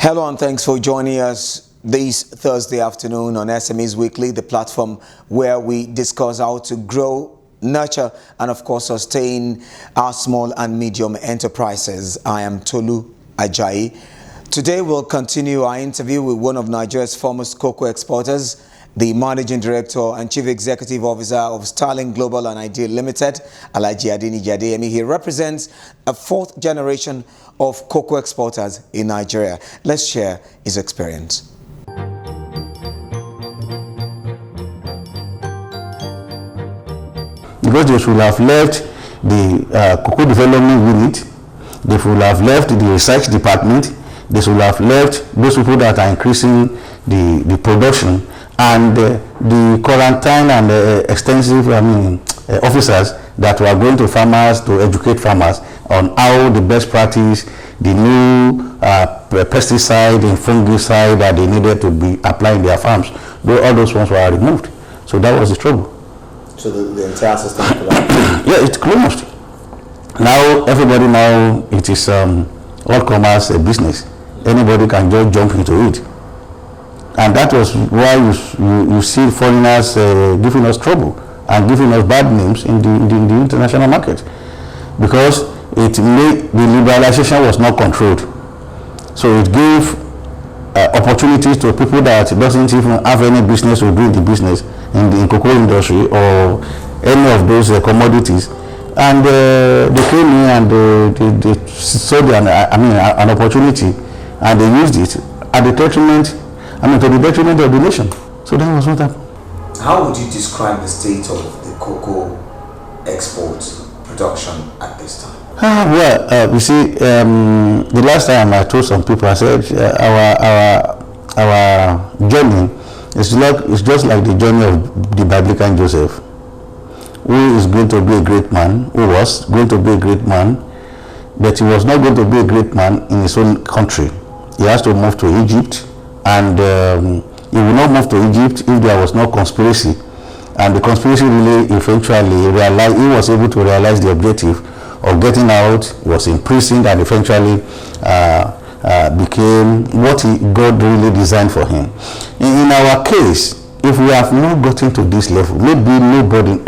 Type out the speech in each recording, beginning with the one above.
Hello and thanks for joining us this Thursday afternoon on SMEs Weekly, the platform where we discuss how to grow, nurture and of course sustain our small and medium enterprises. I am Tolu Ajayi. Today we'll continue our interview with one of Nigeria's foremost cocoa exporters, the Managing Director and Chief Executive Officer of STARLINK Global and Ideal Limited, ADEYEMI. He represents a fourth generation of cocoa exporters in Nigeria. Let's share his experience. Because they should have left the cocoa development unit, they should have left the research department, they should have left those people that are increasing the production, and the quarantine and extensive officers that were going to farmers to educate farmers on how the best practice, the new pesticide and fungicide that they needed to be applied in their farms. All those ones were removed. So that was the trouble. So the entire system collapsed? Yeah, it closed. Now everybody it is all commerce a business. Anybody can just jump into it. And that was why you see foreigners giving us trouble and giving us bad names in the international market, because the liberalization was not controlled. So it gave opportunities to people that doesn't even have any business or do the business in the cocoa industry or any of those commodities, and they came in and they saw an opportunity and they used it at the detriment, to the detriment of the nation. So that was what happened. How would you describe the state of the cocoa export production at this time? You see, the last time I told some people, I said our journey is just like the journey of the biblical Joseph, who is going to be a great man, who was going to be a great man, but he was not going to be a great man in his own country. He has to move to Egypt, and he will not move to Egypt if there was no conspiracy. And the conspiracy really eventually realized, he was able to realize the objective of getting out, was imprisoned, and eventually became what God really designed for him. In our case, if we have not gotten to this level, maybe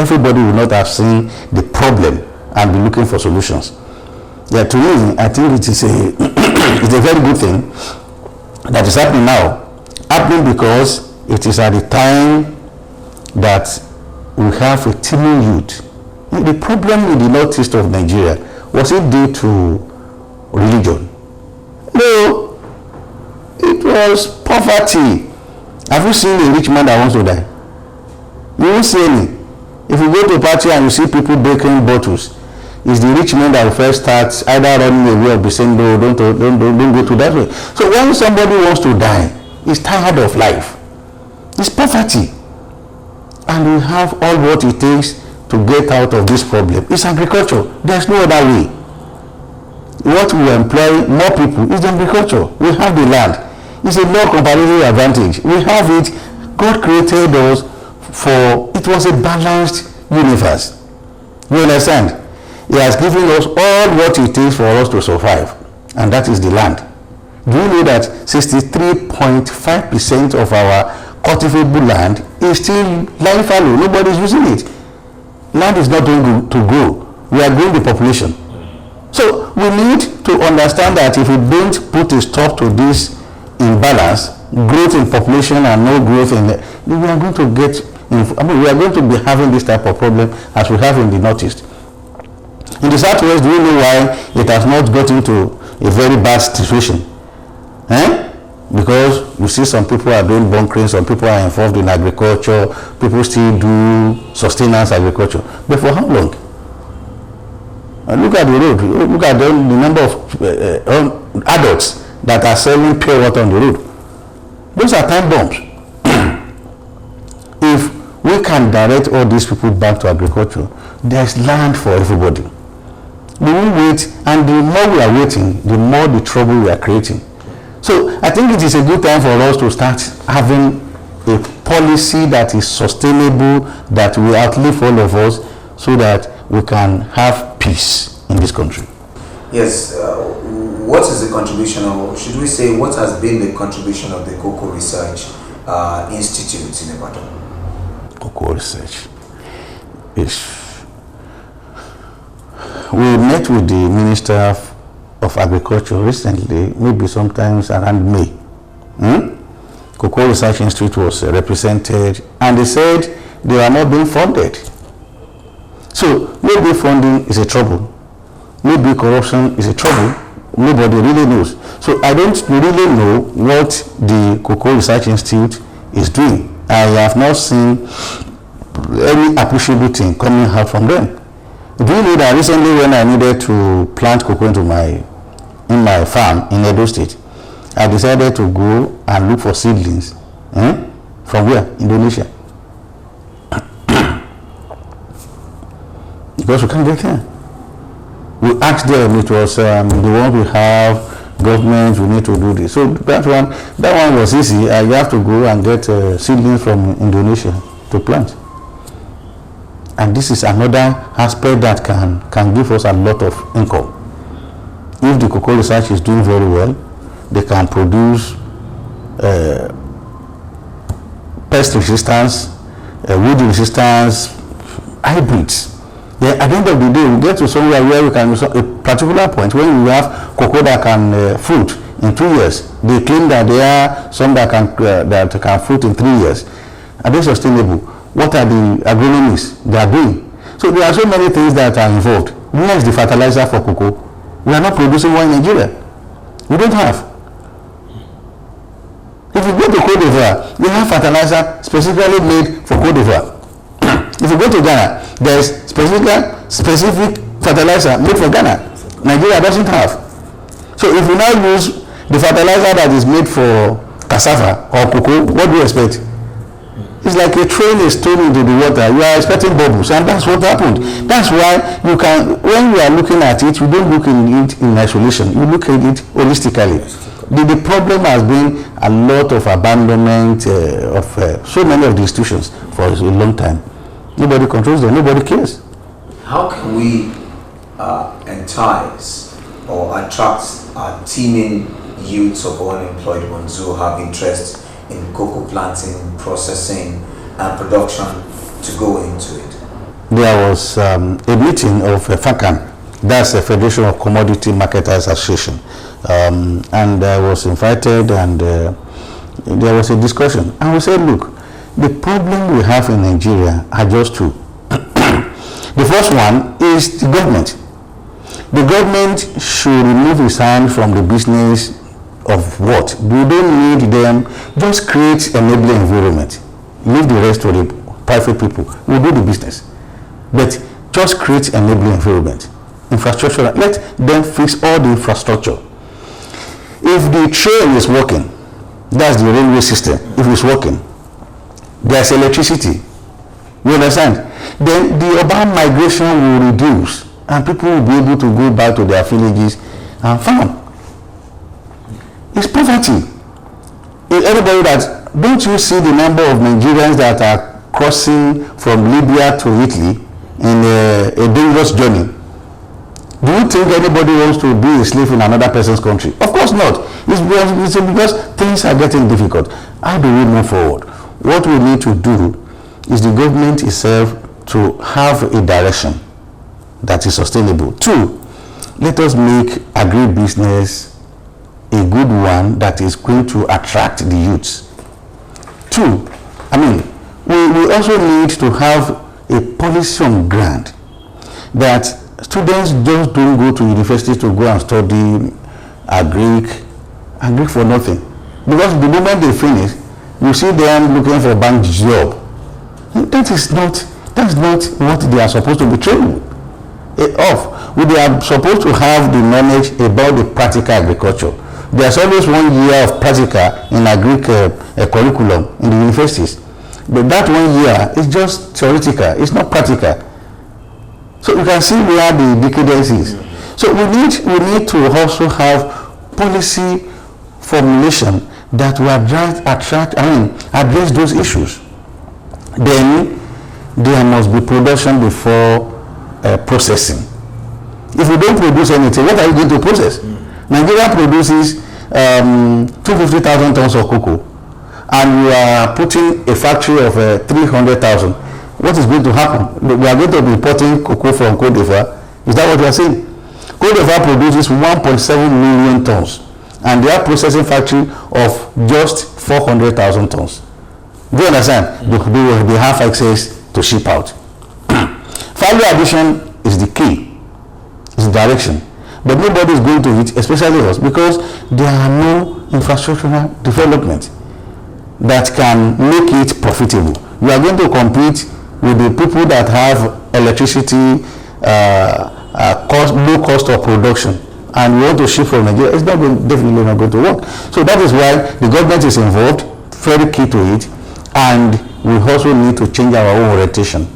everybody will not have seen the problem and be looking for solutions. Yeah, to me, I think it is it's a very good thing that is happening now. Happening because it is at the time that we have a teeming youth. The problem in the northeast of Nigeria, was it due to religion? No, it was poverty. Have you seen a rich man that wants to die? You won't see any. If you go to a party and you see people breaking bottles, it's the rich man that will first start either running away or be saying, no, don't go to that way. So when somebody wants to die, he's tired of life. It's poverty. And we have all what it takes to get out of this problem. It's agriculture. There's no other way. What we employ more people is agriculture. We have the land. It's a low comparative advantage. We have it. God created us it was a balanced universe. You understand? He has given us all what it takes for us to survive, and that is the land. Do you know that 63.5% of our cultivable land is still lying fallow? Nobody is using it. Land is not going to grow. We are growing the population. So we need to understand that if we don't put a stop to this imbalance, growth in population and no growth in we are going to we are going to be having this type of problem as we have in the northeast. In the southwest, do you know why it has not got into a very bad situation? Because you see some people are doing bunkering, some people are involved in agriculture, people still do sustenance agriculture. But for how long? And look at the road, look at the number of adults that are selling pure water on the road. Those are time bombs. If we can direct all these people back to agriculture, there's land for everybody. We will wait, and the more we are waiting, the more the trouble we are creating. So I think it is a good time for us to start having a policy that is sustainable, that will outlive all of us, so that we can have peace in this country. Yes. what is the contribution, or should we say, what has been the contribution of the Cocoa Research Institute in Ibadan? Cocoa Research is... We met with the Minister of Agriculture recently, maybe sometimes around May. Cocoa Research Institute was represented, and they said they are not being funded. So maybe funding is a trouble, maybe corruption is a trouble. Nobody really knows. So I don't really know what the Cocoa Research Institute is doing. I have not seen any appreciable thing coming out from them. Do you know that recently, when I needed to plant cocoa in my farm in Edo State, I decided to go and look for seedlings. From where? Indonesia. Because we can't get here. We asked them, it was the one we have, government, we need to do this. So that one was easy. You have to go and get seedlings from Indonesia to plant. And this is another aspect that can give us a lot of income. If the cocoa research is doing very well, they can produce pest resistance, weed resistance, hybrids. Then at the end of the day, we get to somewhere where we can, a particular point when we have cocoa that can fruit in 2 years. They claim that there are some that can fruit in 3 years. Are they sustainable? What are the agronomists they are doing? So there are so many things that are involved. Where is the fertilizer for cocoa? We are not producing one in Nigeria. We don't have. If you go to Cote d'Ivoire, they have fertilizer specifically made for Cote d'Ivoire. If you go to Ghana, there is specific fertilizer made for Ghana. Nigeria doesn't have. So if you now use the fertilizer that is made for cassava or cocoa, what do you expect? It's like a train is thrown into the water. You are expecting bubbles, and that's what happened. That's why you can, when you are looking at it, you don't look in it in isolation. You look at it holistically. The problem has been a lot of abandonment of so many of the institutions for a long time. Nobody controls them. Nobody cares. How can we entice or attract teeming youths or unemployed ones who have interest in cocoa planting, processing, and production to go into it? There was a meeting of FACAN, that's the Federation of Commodity Marketers Association, and I was invited, and there was a discussion. And we said, look, the problem we have in Nigeria are just two. The first one is the government. The government should remove its hand from the business of what? We don't need them. Just create enabling environment. Leave the rest to the private people. We'll do the business. But just create enabling environment. Infrastructure. Let them fix all the infrastructure. If the train is working, that's the railway system. If it's working, there's electricity. You understand? Then the urban migration will reduce, and people will be able to go back to their villages and farm. It's poverty. Anybody that, don't you see the number of Nigerians that are crossing from Libya to Italy in a dangerous journey? Do you think anybody wants to be a slave in another person's country? Of course not. It's because things are getting difficult. How do we move forward? What we need to do is the government itself to have a direction that is sustainable. 2, let us make agribusiness a good one that is going to attract the youths. 2, we also need to have a policy on ground that students just don't go to university to go and study agric for nothing. Because the moment they finish, you see them looking for a bank job. That's not what they are supposed to be trained of. They are supposed to have the knowledge about the practical agriculture. There's always 1 year of practical in agric curriculum in the universities. But that 1 year is just theoretical. It's not practical. So you can see where the decadence is. So we need to also have policy formulation that will address those issues. Then there must be production before processing. If you don't produce anything, what are you going to process? Nigeria produces 250,000 tons of cocoa, and you are putting a factory of 300,000. What is going to happen? We are going to be importing cocoa from Cote d'Ivoire. Is that what you are saying? Cote d'Ivoire produces 1.7 million tons, and they have processing factory of just 400,000 tons. Do you understand? They have access to ship out. Value addition is the key, is the direction. But nobody is going to it, especially us, because there are no infrastructural development that can make it profitable. You are going to compete with the people that have electricity, low cost of production, and you want to ship from Nigeria. It's definitely not going to work. So that is why the government is involved, very key to it, and we also need to change our own orientation.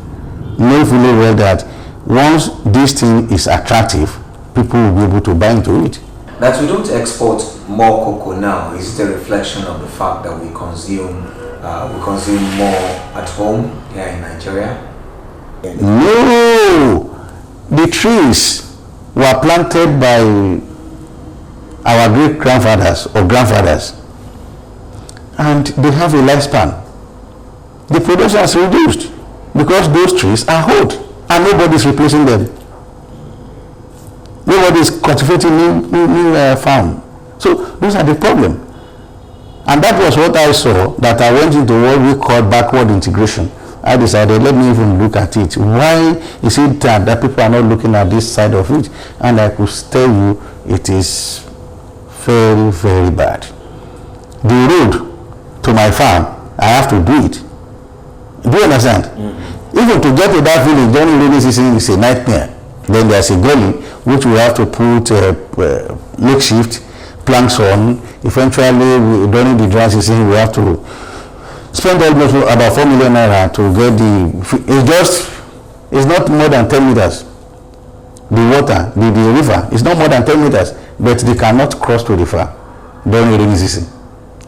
Know fully well that once this thing is attractive, people will be able to buy into it. That we don't export more cocoa now, is it a reflection of the fact that we consume more at home here in Nigeria? No! The trees were planted by our great grandfathers or grandfathers, and they have a lifespan. The production has reduced because those trees are old and nobody is replacing them. Nobody is cultivating new farm. So those are the problem. And that was what I saw, that I went into what we call backward integration. I decided, let me even look at it. Why is it that people are not looking at this side of it? And I could tell you, it is very, very bad. The road to my farm, I have to do it. Do you understand? Mm-hmm. Even to get to that village during rainy season is a nightmare. Then there's a gully which we have to put makeshift planks on. Eventually, during the dry season, we have to spend almost about 4 million naira to get it's not more than 10 meters. The water, the river is not more than 10 meters, but they cannot cross to the farm during rainy season.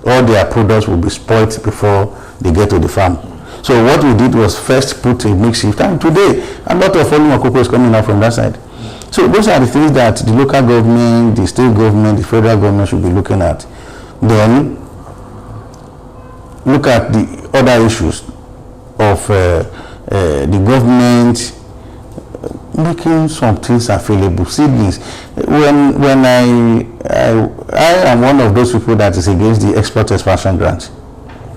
All their products will be spoiled before they get to the farm. So what we did was first put a makeshift, and today a lot of falling cocoa is coming out from that side. So those are the things that the local government, the state government, the federal government should be looking at. Then look at the other issues of the government making some things available. Seedlings. When I am one of those people that is against the export expansion grant.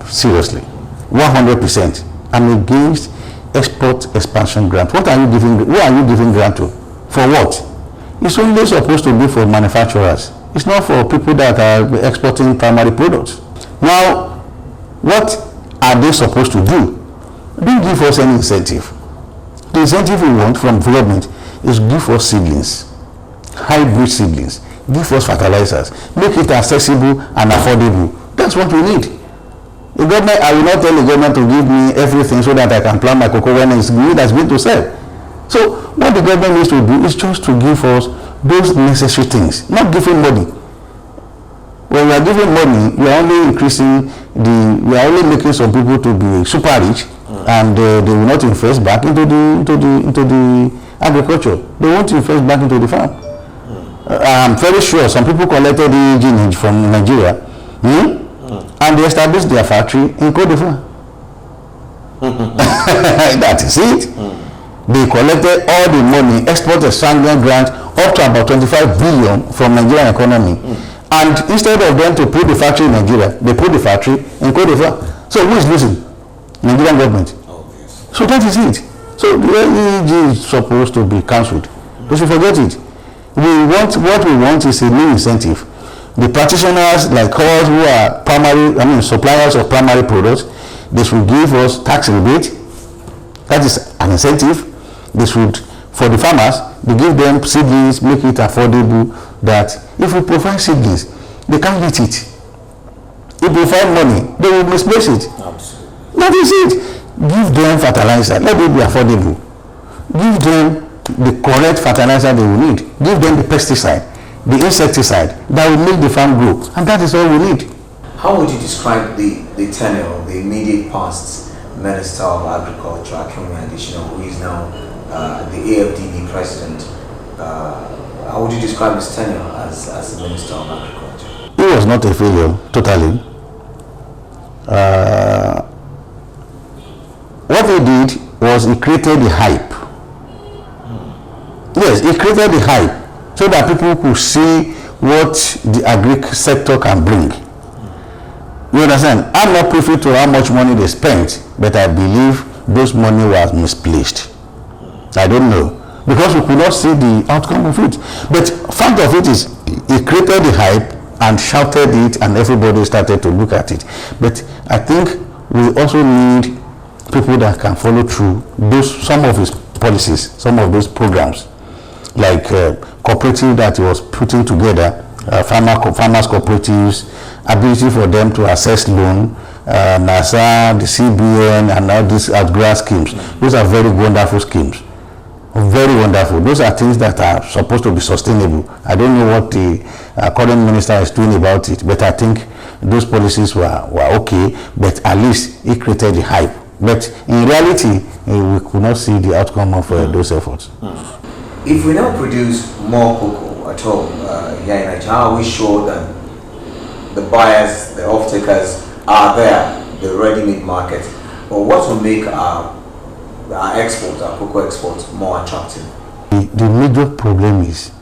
Seriously. 100%. I'm against export expansion grant. What are you giving? Who are you giving grant to? For what? It's only supposed to be for manufacturers. It's not for people that are exporting primary products. Now, what are they supposed to do? Don't give us any incentive. The incentive we want from government is give us seedlings, hybrid seedlings, give us fertilizers, make it accessible and affordable. That's what we need. The government, I will not tell the government to give me everything so that I can plant my cocoa when it's good, that's going to sell. So what the government needs to do is just to give us those necessary things, not giving money. When we are giving money, we are only increasing we are only making some people to be super rich, and they will not invest back into the agriculture. They won't invest back into the farm. I'm very sure some people collected the gene from Nigeria. And they established their factory in Cote d'Ivoire. That is it. They collected all the money, export expansion grant, up to about 25 billion from Nigerian economy. And instead of them to put the factory in Nigeria, they put the factory in Cote d'Ivoire. So who is losing? Nigerian government. So that is it. So the AEG is supposed to be cancelled. We should forget it. What we want is a new incentive. The practitioners like us who are suppliers of primary products, they should give us tax rebate. That is an incentive. They should, for the farmers, they give them seedlings, make it affordable, that if we provide seedlings, they can't eat it. If we find money, they will misplace it. Absolutely. That is it. Give them fertilizer, let it be affordable. Give them the correct fertilizer they will need. Give them the pesticide, the insecticide that will make the farm grow, and that is all we need. How would you describe the tenure of the immediate past Minister of Agriculture, Akinwumi Adesina, who is now the AFDB president? How would you describe his tenure as as Minister of Agriculture? He was not a failure, totally. What he did was he created the hype. Yes, he created the hype so that people could see what the agri sector can bring. You understand? I'm not privy to how much money they spent, but I believe those money was misplaced. I don't know, because we could not see the outcome of it. But fact of it is, he created the hype and shouted it, and everybody started to look at it. But I think we also need people that can follow through some of his policies, some of those programs, like cooperative that he was putting together, farmers cooperatives, ability for them to access loan, NASA, the CBN, and all these grant schemes. Those are very wonderful schemes. Very wonderful. Those are things that are supposed to be sustainable. I don't know what the current minister is doing about it, but I think those policies were okay, but at least he created the hype. But in reality, we could not see the outcome of those efforts. If we now produce more cocoa at home here in Nigeria, how are we sure that the buyers, the off-takers are there, the ready-made market? Or what will make our exports, our cocoa exports, more attractive? The major problem is,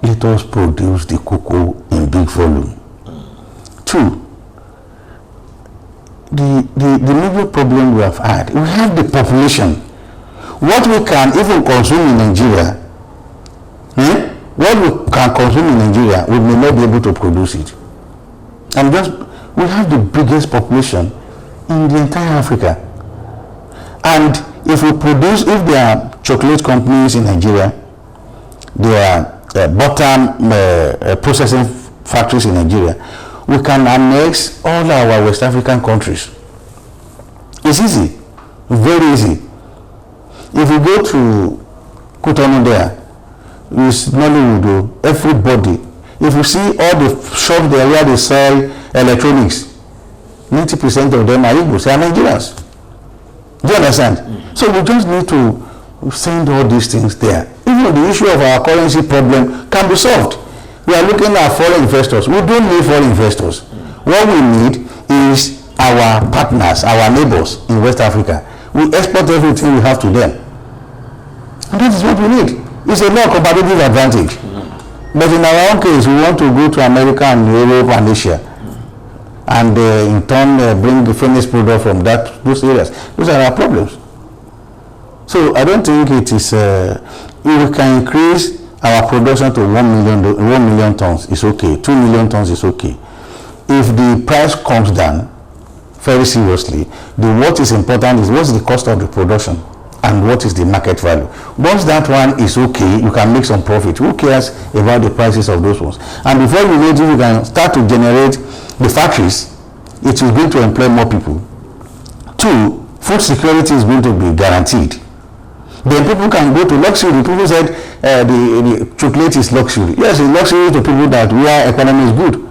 let us produce the cocoa in big volume. Two, the major problem we have had, we have the population. What we can even consume in Nigeria, what we can consume in Nigeria, we may not be able to produce it. And we have the biggest population in the entire Africa. And if we produce, if there are chocolate companies in Nigeria, there are butter processing factories in Nigeria, we can annex all our West African countries. It's easy, very easy. If you go to Cotonou there, it's Nollywood, everybody. If you see all the shops there where they sell electronics, 90% of them are Igbos, they are Nigerians. Do you understand? So we just need to send all these things there. Even the issue of our currency problem can be solved. We are looking at foreign investors. We don't need foreign investors. What we need is our partners, our neighbors in West Africa. We export everything we have to them. And that is what we need. It's a more competitive advantage. But in our own case, we want to go to America and Europe and Asia. And in turn bring the finished product from those areas. Those are our problems. So I don't think it is, if we can increase our production to 1 million tons, it's okay. 2 million tons is okay. If the price comes down very seriously, what is important is what's the cost of the production and what is the market value. Once that one is okay, you can make some profit. Who cares about the prices of those ones? And before you know it, you can start to generate the factories. It is going to employ more people. Two, food security is going to be guaranteed. Then people can go to luxury. People said the chocolate is luxury. Yes, it's luxury to people that where economy is good.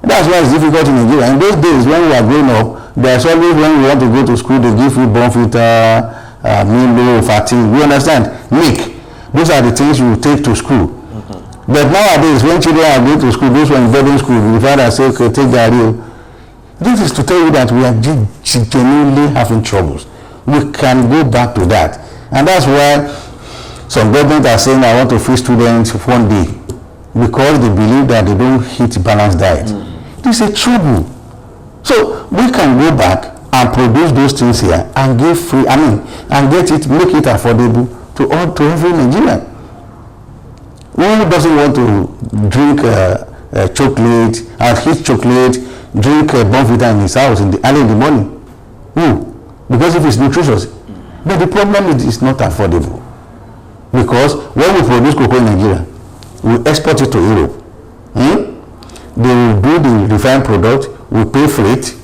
That's why it's difficult in Nigeria. In those days when we are growing up, there's always when we want to go to school, they give you bonfita, Milo, Fatih. We understand? Milk. Those are the things you take to school. But nowadays, when children are going to school, those who are in boarding school, the father say, okay, take the radio. This is to tell you that we are genuinely having troubles. We can go back to that. And that's why some government are saying, I want to free students one day, because they believe that they don't hit balanced diet. This is a trouble. So we can go back and produce those things here and give free, and get it, make it affordable to every Nigerian. Who doesn't want to drink chocolate and eat chocolate, drink bonfita in his house early in the morning? Who? Because if it's nutritious. But the problem is it's not affordable. Because when we produce cocoa in Nigeria, we export it to Europe. They will do the refined product, we pay freight,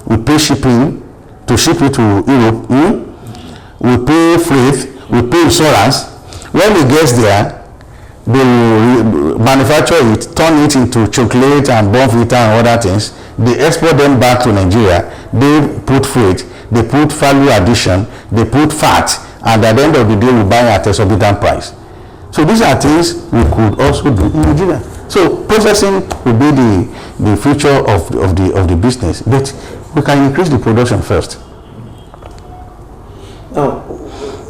we pay shipping to ship it to Europe, we pay freight, we pay insurance. When it gets there, they will manufacture it, turn it into chocolate and bonfita and other things. They export them back to Nigeria. They put freight, they put value addition, they put fat, and at the end of the day, we buy at a exorbitant price. So these are things we could also do in Nigeria. So processing will be the future of the business, but we can increase the production first. Now,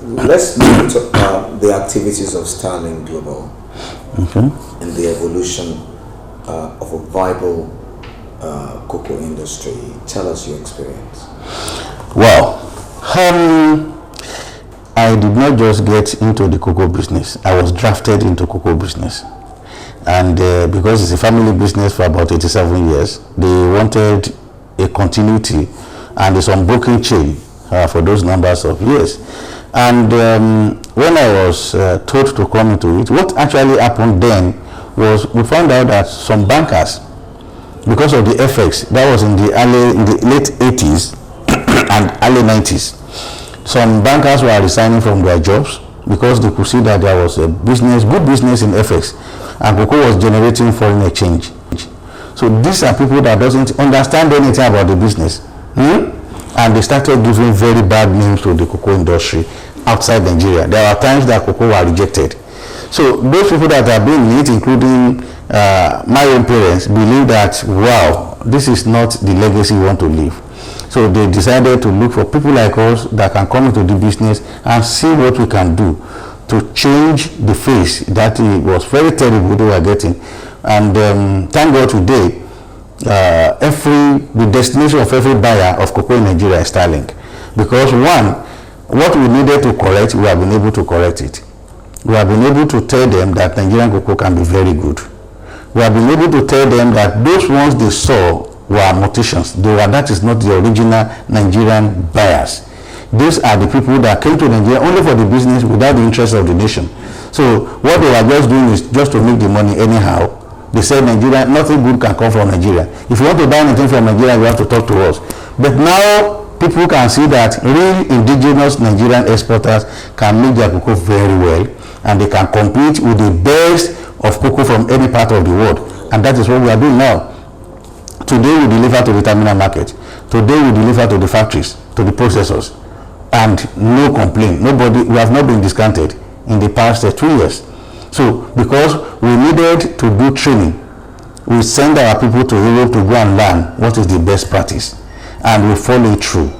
let's move to the activities of STARLINK Global and the evolution of a viable cocoa industry. Tell us your experience. Well, I did not just get into the cocoa business. I was drafted into cocoa business. And because it's a family business for about 87 years, they wanted a continuity and it's unbroken chain for those numbers of years. And when I was told to come into it, what actually happened then was we found out that some bankers, because of the FX, that was in the late 80s and early 90s, some bankers were resigning from their jobs because they could see that there was a business, good business in FX, and cocoa was generating foreign exchange. So these are people that doesn't understand anything about the business. And they started giving very bad names to the cocoa industry outside Nigeria. There are times that cocoa were rejected. So those people that have been in it, including my own parents, believe that, wow, this is not the legacy we want to leave. So they decided to look for people like us that can come into the business and see what we can do to change the face that it was very terrible they were getting. And thank God today, the destination of every buyer of cocoa in Nigeria is STARLINK. Because one, what we needed to correct, we have been able to correct it. We have been able to tell them that Nigerian cocoa can be very good. We have been able to tell them that those ones they saw were morticians. That is not the original Nigerian buyers. These are the people that came to Nigeria only for the business without the interest of the nation. So what they were just doing is just to make the money anyhow. They said Nigeria, nothing good can come from Nigeria. If you want to buy anything from Nigeria, you have to talk to us. But now people can see that real indigenous Nigerian exporters can make their cocoa very well, and they can compete with the best of cocoa from any part of the world. And that is what we are doing now. Today we deliver to the terminal market. Today we deliver to the factories, to the processors. And no complaint. We have not been discounted in the past 2 years. So because we needed to do training, we send our people to Europe to go and learn what is the best practice. And we follow it through.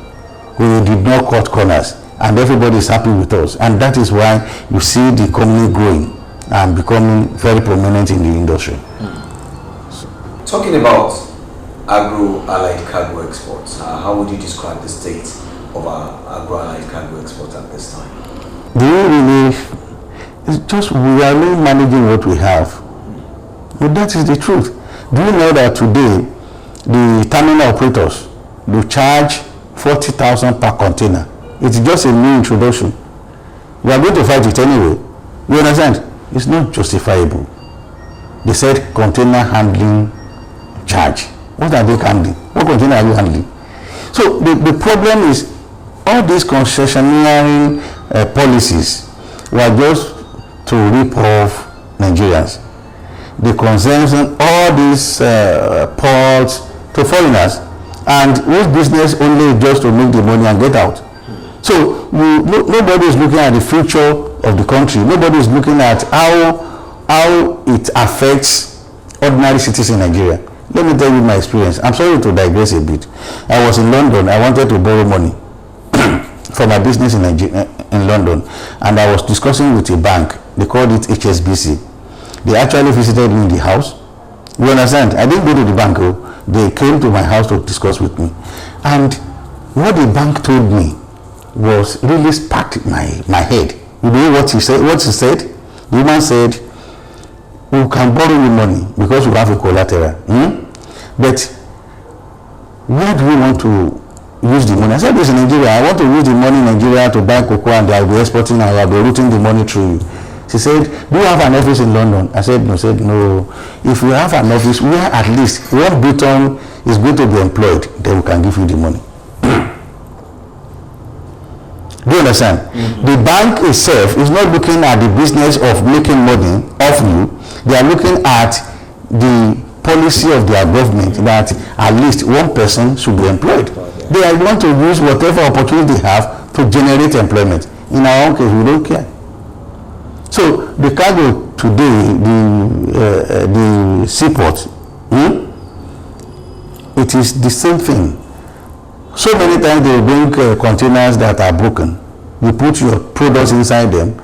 We did not cut corners. And everybody is happy with us. And that is why you see the company growing and becoming very prominent in the industry. Talking about agro-allied cargo exports, how would you describe the state of our agro-allied cargo exports at this time? It's just we are really managing what we have. But that is the truth. Do you know that today the terminal operators will charge 40,000 per container? It's just a new introduction. We are going to fight it anyway. You understand? It's not justifiable. They said container handling charge. What are they handling? What container are you handling? So the problem is all these concessionary policies were just to rip off Nigerians. They concern all these ports to foreigners, and whose business only just to make the money and get out. So nobody is looking at the future of the country. Nobody is looking at how it affects ordinary citizens in Nigeria. Let me tell you my experience. I'm sorry to digress a bit. I was in London. I wanted to borrow money for my business in London, and I was discussing with a bank. They called it HSBC. They actually visited me in the house. You understand? I didn't go to the bank. They came to my house to discuss with me, and what the bank told me was really sparked my head. You know what he said? The woman said, "We can borrow you money because we have a collateral. But where do we want to use the money?" I said, "This in Nigeria. I want to use the money in Nigeria to buy cocoa, and I'll be exporting and I'll be routing the money through you." She said, "Do you have an office in London?" I said, "No." Said, "No. If we have an office where at least one Briton is going to be employed, then we can give you the money." Do you understand? The bank itself is not looking at the business of making money off you. They are looking at the policy of their government that at least one person should be employed. They want to use whatever opportunity they have to generate employment. In our own case, we don't care. So the cargo today, the seaport, it is the same thing. So many times they bring containers that are broken. You put your products inside them,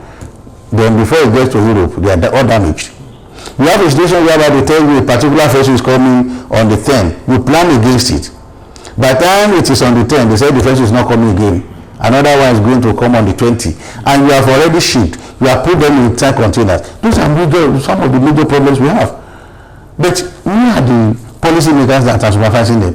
then before it gets to Europe, they are all damaged. You have a situation whereby they tell you a particular vessel is coming on the 10th. You plan against it. By the time it is on the 10th, they say the vessel is not coming again. Another one is going to come on the 20th. And you have already shipped. You have put them in 10 containers. Those are some of the major problems we have. But who are the policy makers that are supervising them?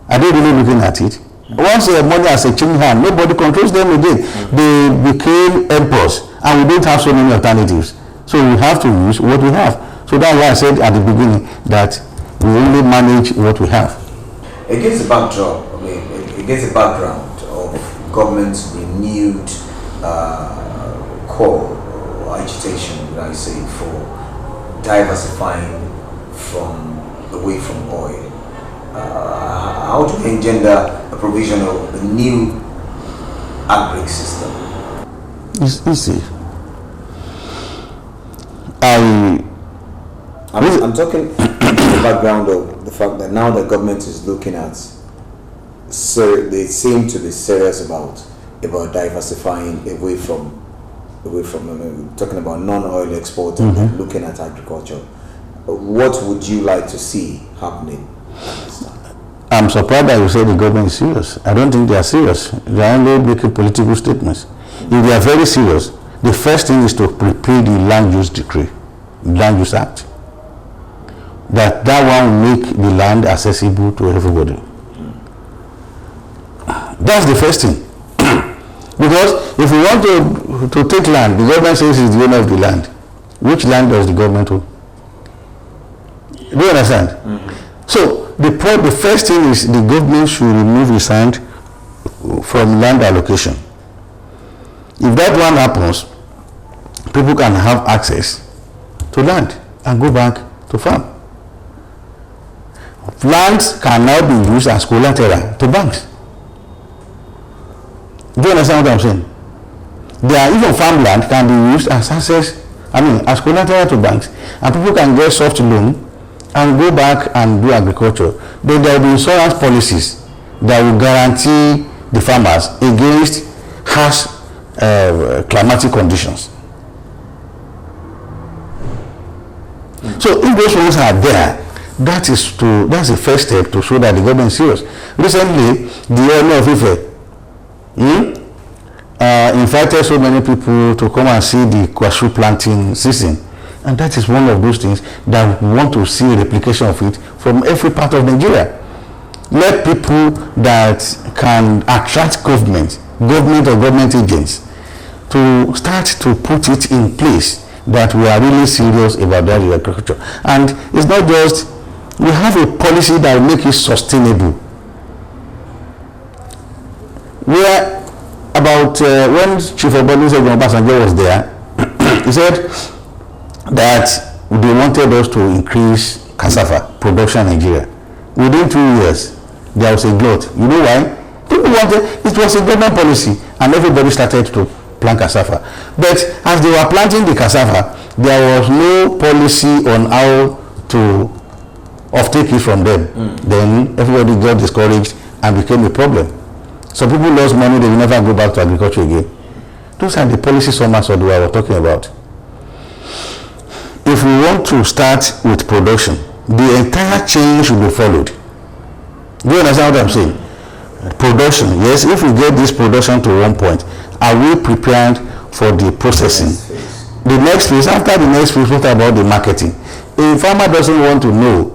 Are they really looking at it? Once money has a changing hand, nobody controls them again. They became emperors, and we don't have so many alternatives. So we have to use what we have. So that's why I said at the beginning that we only manage what we have. Against the backdrop, against the background of government's renewed call or agitation, would I say, for diversifying away from oil, how to engender a provision of a new agri system? It's easy. I'm talking in the background of the fact that now the government is looking at, they seem to be serious about diversifying away from talking about non-oil export and looking at agriculture. What would you like to see happening? I'm surprised that you say the government is serious. I don't think they are serious. They are only making political statements. If they are very serious, the first thing is to prepare the land use decree, land use act. That one will make the land accessible to everybody. That's the first thing. Because if we want to take land, the government says it's the owner of the land. Which land does the government own? Do you understand? So the first thing is the government should remove its hand from land allocation. If that one happens, people can have access to land and go back to farm. Lands can now be used as collateral to banks. Do you understand what I'm saying? Even farmland can be used as as collateral to banks, and people can get soft loan and go back and do agriculture. Then there will be insurance policies that will guarantee the farmers against harsh climatic conditions. So if those ones are there, that's the first step to show that the government is serious. Recently, the owner of Ife invited so many people to come and see the cashew planting season. And that is one of those things that we want to see a replication of it from every part of Nigeria. Let people that can attract government or government agents to start to put it in place that we are really serious about that agriculture. And it's not just, we have a policy that will make it sustainable. Where about when Chief Olusegun Obasanjo was there, he said that they wanted us to increase cassava production in Nigeria. Within 2 years, there was a glut. You know why? People wanted, it was a government policy, and everybody started to plant cassava. But as they were planting the cassava, there was no policy on how to offtake it from them. Then everybody got discouraged and became a problem. Some people lost money, they will never go back to agriculture again. Those are the policy summaries that we were talking about. If we want to start with production, the entire chain should be followed. Do you understand what I'm saying? Production, yes, if we get this production to one point, are we prepared for the processing? The next phase, after the next phase, what about the marketing? A farmer doesn't want to know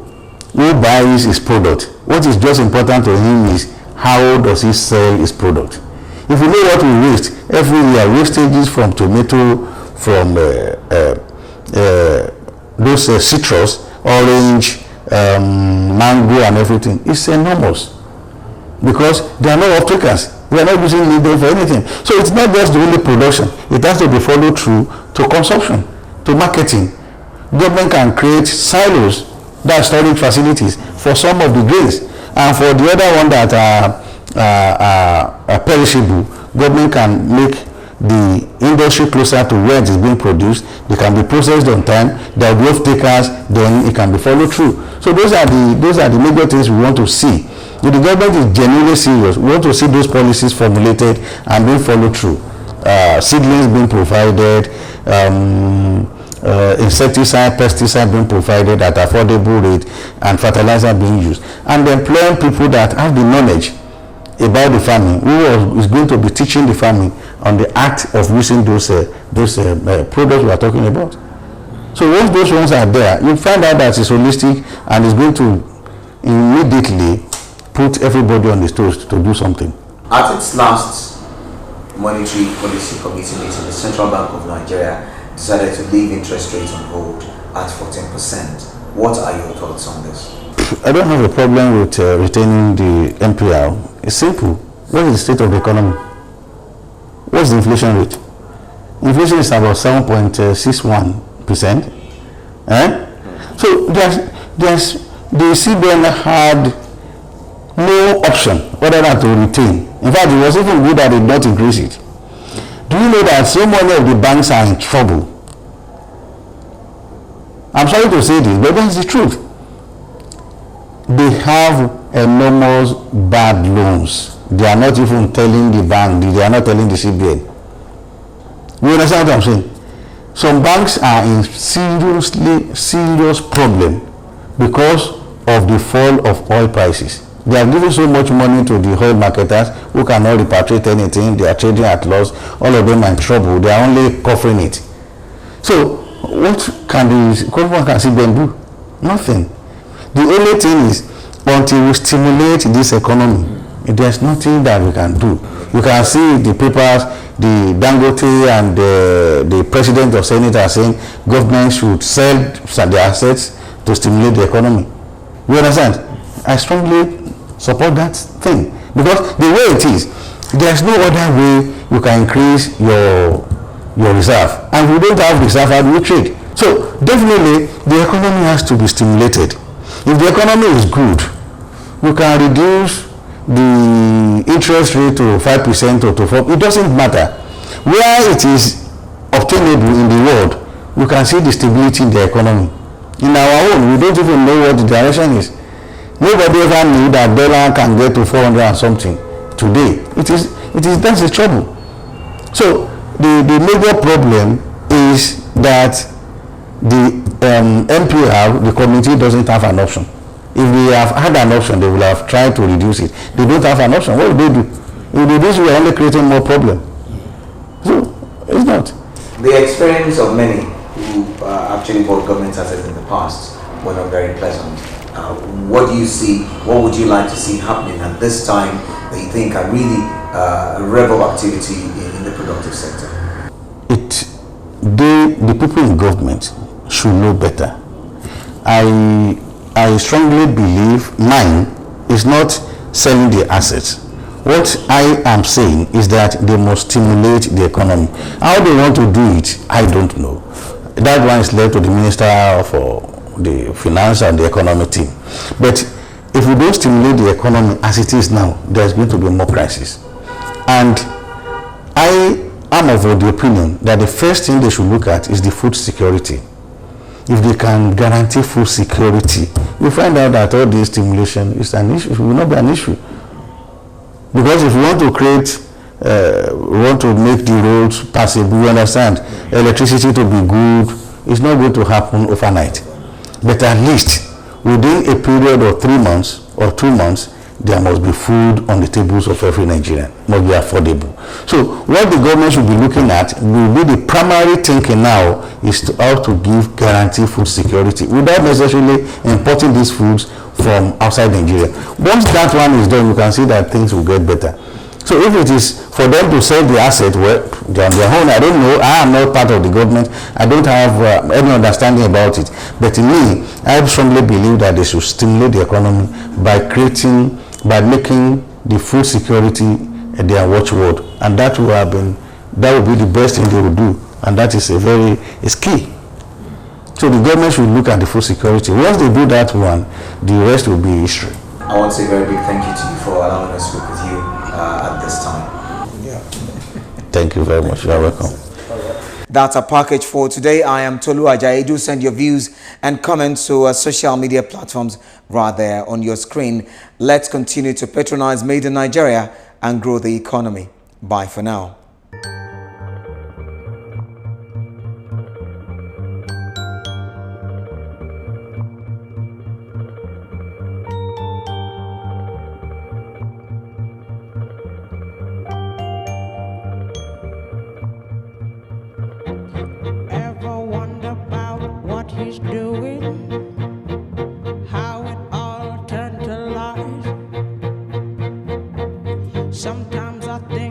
who buys his product. What is just important to him is how does he sell his product. If you know what we waste every year, wastages from tomato, from those citrus, orange, mango and everything, it's enormous because there are no off-takers. We are not using them for anything. So it's not just the only production. It has to be followed through to consumption, to marketing. Government can create silos, that's storage facilities, for some of the grains. And for the other one that are perishable, government can make the industry closer to where it is being produced. They can be processed on time. There will be off-takers. Then it can be followed through. So those are the major things we want to see. If the government is genuinely serious, we want to see those policies formulated and being followed through. Seedlings being provided, insecticide, pesticide being provided at affordable rate, and fertilizer being used, and employing people that have the knowledge about the farming, who is going to be teaching the farming on the act of using those products we are talking about. So once those ones are there, you find out that it's holistic and it's going to immediately put everybody on the toes to do something. At its last Monetary Policy Committee meeting, the Central Bank of Nigeria decided to leave interest rates on hold at 14%. What are your thoughts on this? I don't have a problem with retaining the MPR. It's simple. What is the state of the economy? What's the inflation rate? Inflation is about 7.61%. So the CBN had no option other than to retain. In fact, it was even good that they did not increase it. Do you know that so many of the banks are in trouble? I'm sorry to say this, but that's the truth. They have enormous bad loans. They are not even telling the bank, they are not telling the CBN. You understand what I'm saying? Some banks are in serious problem because of the fall of oil prices. They are giving so much money to the oil marketers who cannot repatriate anything. They are trading at loss. All of them are in trouble. They are only covering it. So what can CBN do? Nothing. The only thing is, until we stimulate this economy, there's nothing that we can do. You can see the papers, the Dangote and the president of Senate are saying government should sell their assets to stimulate the economy. You understand? I strongly support that thing, because the way it is, there's no other way you can increase your reserve, and we don't have reserve, how do we trade? So definitely the economy has to be stimulated. If the economy is good, you can reduce the interest rate to 5% or to 4%. It doesn't matter. Where it is obtainable in the world, you can see the stability in the economy. In our own, we don't even know what the direction is. Nobody ever knew that dollar can get to 400 and something. Today, that's the trouble. So the major problem is that the MPR, the committee, doesn't have an option. If they have had an option, they will have tried to reduce it. They don't have an option. What will they do? If they do this, we are only creating more problem. So it's not. The experience of many who actually bought government assets in the past were not very pleasant. What do you see? What would you like to see happening at this time that you think are really rev up activity in the productive sector? The people in government should know better. I strongly believe mine is not selling the assets. What I am saying is that they must stimulate the economy. How they want to do it, I don't know. That one is left to the Minister for the Finance and the Economy team. But if we don't stimulate the economy as it is now, there's going to be more crisis. And I am of the opinion that the first thing they should look at is the food security. If they can guarantee food security, you find out that all this stimulation is an issue. It will not be an issue. Because if we want to create, we want to make the roads passable, you understand, electricity to be good, it's not going to happen overnight. But at least within a period of 3 months or 2 months, there must be food on the tables of every Nigerian, must be affordable. So what the government should be looking at will be the primary thinking now is how to give guaranteed food security without necessarily importing these foods from outside Nigeria. Once that one is done, you can see that things will get better. So if it is for them to sell the asset, well, they're on their own. I don't know. I am not part of the government. I don't have any understanding about it. But to me, I strongly believe that they should stimulate the economy by making the food security their watchword, and that will be the best thing they will do, and that is is key. So the government should look at the food security. Once they do that one, the rest will be history. I want to say a very big thank you to you for allowing us to speak with you at this time. Yeah. Thank you very much. You are welcome. That's our package for today. I am Tolu Ajayi. Do send your views and comments to our social media platforms right there on your screen. Let's continue to patronize Made in Nigeria and grow the economy. Bye for now. Ever wonder about what he's doing? How it all turned to life? Sometimes I think